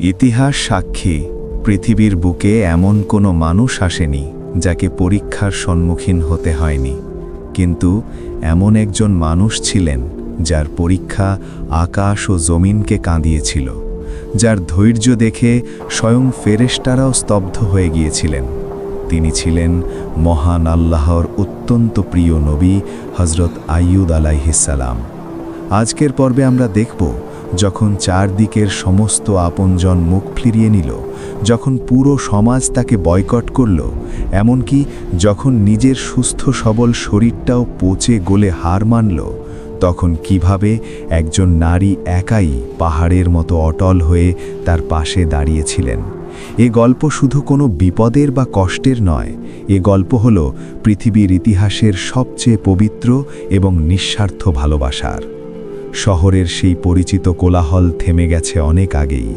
ইতিহাস সাক্ষী, পৃথিবীর বুকে এমন কোনো মানুষ আসেনি যাকে পরীক্ষার সম্মুখীন হতে হয়নি, কিন্তু এমন একজন মানুষ ছিলেন যার পরীক্ষা আকাশ ও জমিনকে কাঁদিয়েছিল, যার ধৈর্য দেখে স্বয়ং ফেরেশতারাও স্তব্ধ হয়ে গিয়েছিলেন। তিনি ছিলেন মহান আল্লাহর অত্যন্ত প্রিয় নবী হযরত আইয়ুব আলাইহিস সালাম। আজকের পর্বে আমরা দেখব, যখন চারদিকের সমস্ত আপনজন মুখ ফিরিয়ে নিল, যখন পুরো সমাজ তাকে বয়কট করল, এমনকি যখন নিজের সুস্থ সবল শরীরটাও পচে গলে হার মানল, তখন কিভাবে একজন নারী একাই পাহাড়ের মতো অটল হয়ে তার পাশে দাঁড়িয়েছিলেন। এ গল্প শুধু কোনো বিপদের বা কষ্টের নয়, এ গল্প হল পৃথিবীর ইতিহাসের সবচেয়ে পবিত্র এবং নিঃস্বার্থ ভালোবাসার। শহরের সেই পরিচিত কোলাহল থেমে গেছে অনেক আগেই।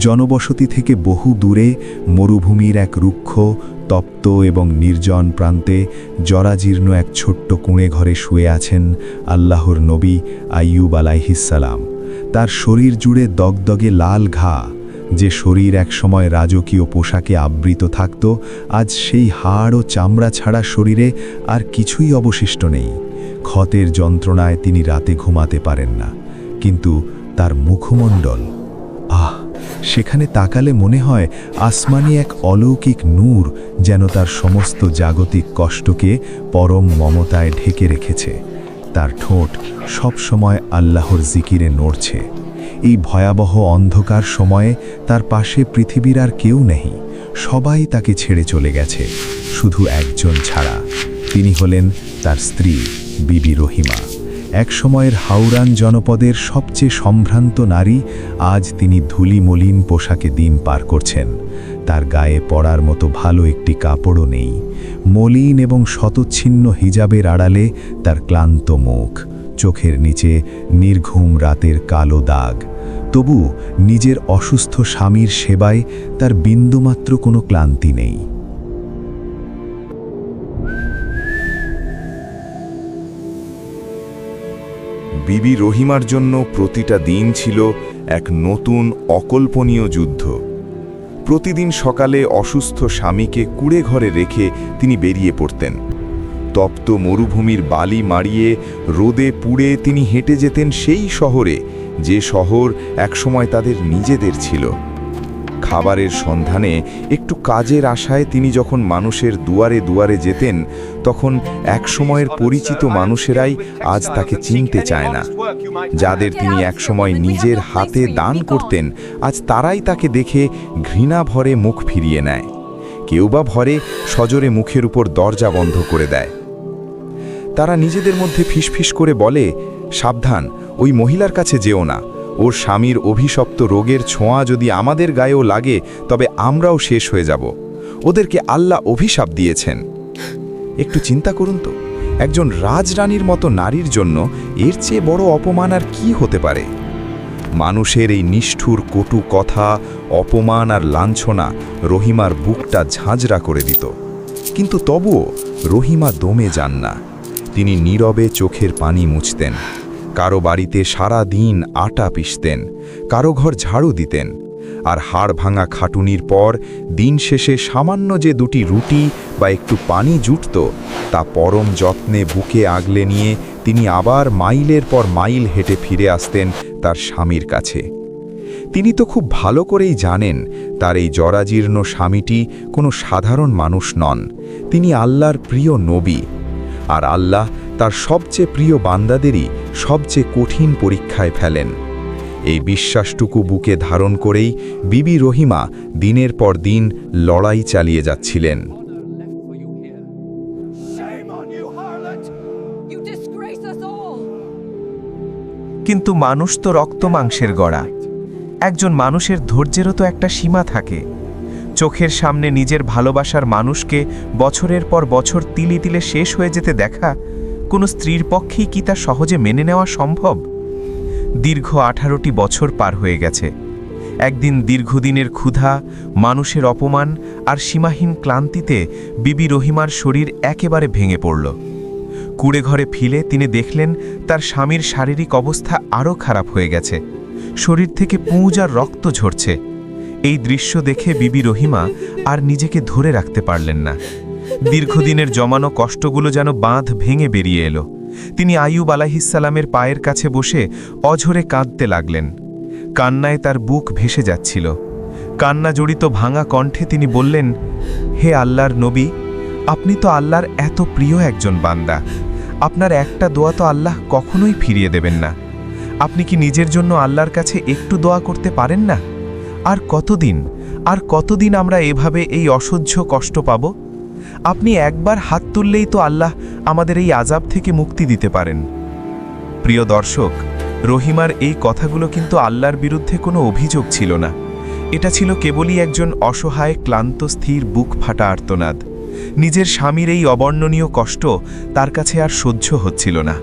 জনবসতি থেকে বহু দূরে মরুভূমির এক রুক্ষ, তপ্ত এবং নির্জন প্রান্তে জরাজীর্ণ এক ছোট্ট কুঁড়ে ঘরে শুয়ে আছেন আল্লাহর নবী আইয়ুব আলাইহিস সালাম। তার শরীর জুড়ে দগদগে লাল ঘা। যে শরীর একসময় রাজকীয় পোশাকে আবৃত থাকত, আজ সেই হাড় ও চামড়া ছাড়া শরীরে আর কিছুই অবশিষ্ট নেই। ক্ষতের যন্ত্রণায় তিনি রাতে ঘুমাতে পারেন না, কিন্তু তার মুখমণ্ডল, সেখানে তাকালে মনে হয় আসমানি এক অলৌকিক নূর যেন তার সমস্ত জাগতিক কষ্টকে পরম মমতায় ঢেকে রেখেছে। তার ঠোঁট সব সময় আল্লাহর জিকিরে নড়ছে। এই ভয়াবহ অন্ধকার সময়ে তার পাশে পৃথিবীর আর কেউ নেই। সবাই তাকে ছেড়ে চলে গেছে, শুধু একজন ছাড়া। তিনি হলেন তার স্ত্রী বিবি রহিমা। এক সময়ের হাওড়ান জনপদের সবচেয়ে সম্ভ্রান্ত নারী। আজ তিনি ধুলিমলিন পোশাকে দিন পার করছেন। তার গায়ে পরার মতো ভালো একটি কাপড়ও নেই। মলিন এবং শতচ্ছিন্ন হিজাবের আড়ালে তার ক্লান্ত মুখ, চোখের নিচে নির্ঘুম রাতের কালো দাগ। তবু নিজের অসুস্থ স্বামীর সেবায় তার বিন্দুমাত্র কোনো ক্লান্তি নেই। বিবি রহিমার জন্য প্রতিটা দিন ছিল এক নতুন অকল্পনীয় যুদ্ধ। প্রতিদিন সকালে অসুস্থ স্বামীকে কুঁড়ে ঘরে রেখে তিনি বেরিয়ে পড়তেন। তপ্ত মরুভূমির বালি মাড়িয়ে রোদে পুড়ে তিনি হেঁটে যেতেন সেই শহরে, যে শহর একসময় তাদের নিজেদের ছিল। খাবারের সন্ধানে, একটু কাজের আশায় তিনি যখন মানুষের দুয়ারে দুয়ারে যেতেন, তখন একসময়ের পরিচিত মানুষেরাই আজ তাকে চিনতে চায় না। যাদের তিনি একসময় নিজের হাতে দান করতেন, আজ তারাই তাকে দেখে ঘৃণা ভরে মুখ ফিরিয়ে নেয়। কেউ বা ভরে সজোরে মুখের উপর দরজা বন্ধ করে দেয়। তারা নিজেদের মধ্যে ফিসফিস করে বলে, সাবধান, ওই মহিলার কাছে যেও না। ওর স্বামীর অভিশপ্ত রোগের ছোঁয়া যদি আমাদের গায়েও লাগে, তবে আমরাও শেষ হয়ে যাব। ওদেরকে আল্লাহ অভিশাপ দিয়েছেন। একটু চিন্তা করুন তো, একজন রাজরানীর মতো নারীর জন্য এর চেয়ে বড় অপমান আর কি হতে পারে? মানুষের এই নিষ্ঠুর কটু কথা, অপমান আর লাঞ্ছনা রহিমার বুকটা ঝাঁঝরা করে দিত। কিন্তু তবুও রহিমা দমে যান না। তিনি নীরবে চোখের পানি মুছতেন। কারো বাড়িতে সারা দিন আটা পিষতেন, কারো ঘর ঝাড়ু দিতেন। আর হাড় ভাঙা খাটুনির পর দিন শেষে সামান্য যে দুটি রুটি বা একটু পানি জুটত, তা পরম যত্নে বুকে আগলে নিয়ে তিনি আবার মাইলের পর মাইল হেঁটে ফিরে আসতেন তার স্বামীর কাছে। তিনি তো খুব ভালো করেই জানেন, তার এই জরাজীর্ণ স্বামীটি কোনো সাধারণ মানুষ নন। তিনি আল্লাহর প্রিয় নবী, আর আল্লাহ তার সবচেয়ে প্রিয় বান্দাদেরই সবচেয়ে কঠিন পরীক্ষায় ফেলেন। এই বিশ্বাসটুকু বুকে ধারণ করেই বিবি রহিমা দিনের পর দিন লড়াই চালিয়ে যাচ্ছিলেন। কিন্তু মানুষ তো রক্ত মাংসের গড়া। একজন মানুষের ধৈর্যেরও তো একটা সীমা থাকে। চোখের সামনে নিজের ভালোবাসার মানুষকে বছরের পর বছর তিলে তিলে শেষ হয়ে যেতে দেখা কোনো স্ত্রীর পক্ষেই কি তা সহজে মেনে নেওয়া সম্ভব? দীর্ঘ 18টি বছর পার হয়ে গেছে। একদিন দীর্ঘদিনের ক্ষুধা, মানুষের অপমান আর সীমাহীন ক্লান্তিতে বিবি রহিমার শরীর একেবারে ভেঙে পড়ল। কুঁড়ে ঘরে ফিরে তিনি দেখলেন তার স্বামীর শারীরিক অবস্থা আরও খারাপ হয়ে গেছে। শরীর থেকে পুঁজ আর রক্ত ঝরছে। এই দৃশ্য দেখে বিবি রহিমা আর নিজেকে ধরে রাখতে পারলেন না। দীর্ঘদিনের জমানো কষ্টগুলো যেন বাঁধ ভেঙে বেরিয়ে এলো। তিনি আইয়ুব আলাইহিসসালামের পায়ের কাছে বসে অঝরে কাঁদতে লাগলেন। কান্নায় তার বুক ভেসে যাচ্ছিল। কান্না জড়িত ভাঙা কণ্ঠে তিনি বললেন, হে আল্লাহর নবী, আপনি তো আল্লাহর এত প্রিয় একজন বান্দা। আপনার একটা দোয়া তো আল্লাহ কখনোই ফিরিয়ে দেবেন না। আপনি কি নিজের জন্য আল্লাহর কাছে একটু দোয়া করতে পারেন না? আর কতদিন আমরা এভাবে এই অসহ্য কষ্ট পাব? আপনি একবার হাত তুললেই তো আল্লাহ আমাদের এই আযাব থেকে মুক্তি দিতে পারেন। প্রিয় দর্শক, রহিমার এই কথাগুলো কিন্তু আল্লাহর বিরুদ্ধে কোনো অভিযোগ ছিল না। এটা ছিল কেবলই একজন অসহায়, ক্লান্ত, স্থির, বুক ফাটা আর্তনাদ। নিজের স্বামীর এই অবর্ণনীয় কষ্ট তার কাছে আর সহ্য হচ্ছিল না।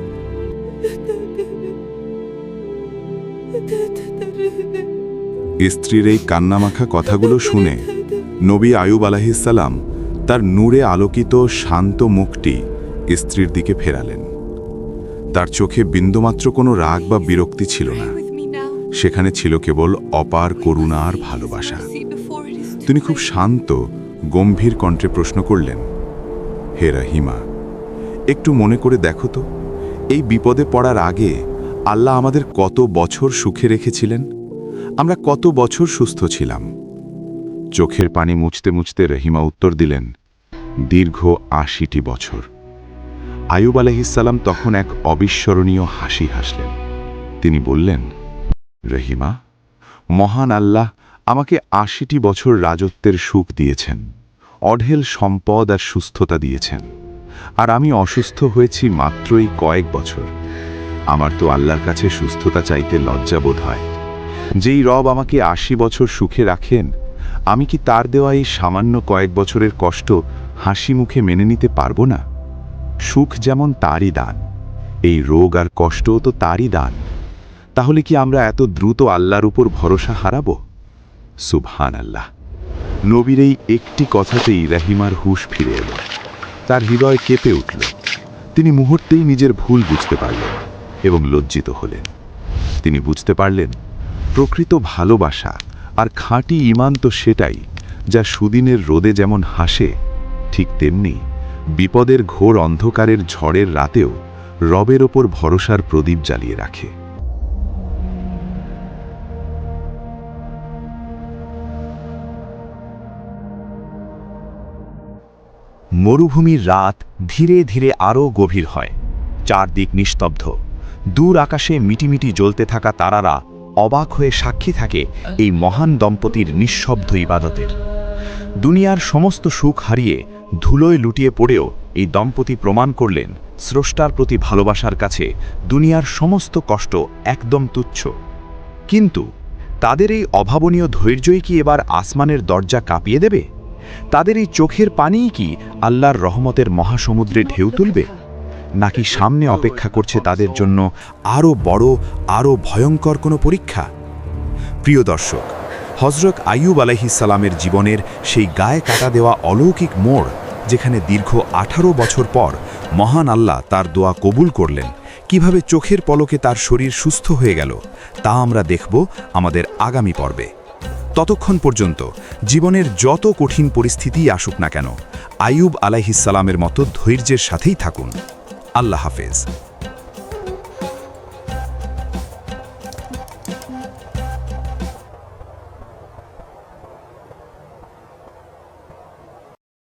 স্ত্রীর এই কান্নামাখা কথাগুলো শুনে নবী আইয়ুব আলাইহিসসালাম তার নূরে আলোকিত শান্ত মুখটি স্ত্রীর দিকে ফেরালেন। তার চোখে বিন্দুমাত্র কোনো রাগ বা বিরক্তি ছিল না। সেখানে ছিল কেবল অপার করুণা আর ভালোবাসা। তিনি খুব শান্ত, গম্ভীর কণ্ঠে প্রশ্ন করলেন, হে রহিমা, একটু মনে করে দেখো তো, এই বিপদে পড়ার আগে আল্লাহ আমাদের কত বছর সুখে রেখেছিলেন? আমরা কত বছর সুস্থ ছিলাম? চোখের পানি মুছতে মুছতে রহিমা উত্তর দিলেন, দীর্ঘ ৮০টি বছর। আইয়ুব আলাইহিসসালাম তখন এক অবিস্মরণীয় হাসি হাসলেন। তিনি বললেন, রহিমা, মহান আল্লাহ আমাকে ৮০টি বছর রাজত্বের সুখ দিয়েছেন, অঢেল সম্পদ আর সুস্থতা দিয়েছেন, আর আমি অসুস্থ হয়েছি মাত্রই কয়েক বছর। আমার তো আল্লাহর কাছে সুস্থতা চাইতে লজ্জা বোধ হয়। যেই রব আমাকে ৮০ বছর সুখে রাখেন, আমি কি তার দেওয়া এই সামান্য কয়েক বছরের কষ্ট হাসি মুখে মেনে নিতে পারবো না? সুখ যেমন তারই দান, এই রোগ আর কষ্টও তো তারই দান। তাহলে কি আমরা এত দ্রুত আল্লাহর উপর ভরসা হারাবো? সুবহানাল্লাহ। নবীর এই একটি কথাতেই রহিমার হুঁশ ফিরে এলো। তার হৃদয় কেঁপে উঠল। তিনি মুহূর্তেই নিজের ভুল বুঝতে পারলেন এবং লজ্জিত হলেন। তিনি বুঝতে পারলেন, প্রকৃত ভালোবাসা আর খাঁটি ঈমান তো সেটাই যা সুদিনের রোদে যেমন হাসে, ঠিক তেমনি বিপদের ঘোর অন্ধকারের ঝড়ের রাতেও রবের ওপর ভরসার প্রদীপ জ্বালিয়ে রাখে। মরুভূমির রাত ধীরে ধীরে আরও গভীর হয়। চারদিক নিস্তব্ধ। দূর আকাশে মিটিমিটি জ্বলতে থাকা তারারা অবাক হয়ে সাক্ষী থাকে এই মহান দম্পতির নিঃশব্দ ইবাদতের। দুনিয়ার সমস্ত সুখ হারিয়ে ধুলোয় লুটিয়ে পড়েও এই দম্পতি প্রমাণ করলেন, স্রষ্টার প্রতি ভালোবাসার কাছে দুনিয়ার সমস্ত কষ্ট একদম তুচ্ছ। কিন্তু তাদের এই অভাবনীয় ধৈর্যই কি এবার আসমানের দরজা কাঁপিয়ে দেবে? তাদের এই চোখের পানিই কি আল্লাহর রহমতের মহাসমুদ্রে ঢেউ তুলবে? নাকি সামনে অপেক্ষা করছে তাদের জন্য আরও বড়, আরও ভয়ঙ্কর কোনো পরীক্ষা? প্রিয় দর্শক, হযরত আইয়ুব আলাইহিসসালামের জীবনের সেই গায়ে কাটা দেওয়া অলৌকিক মোড়, যেখানে দীর্ঘ 18 বছর পর মহান আল্লাহ তার দোয়া কবুল করলেন, কিভাবে চোখের পলকে তার শরীর সুস্থ হয়ে গেল, তা আমরা দেখব আমাদের আগামী পর্বে। ততক্ষণ পর্যন্ত জীবনের যত কঠিন পরিস্থিতিই আসুক না কেন, আইয়ুব আলাইহিসসালামের মতো ধৈর্যের সাথেই থাকুন। আল্লাহ হাফেজ।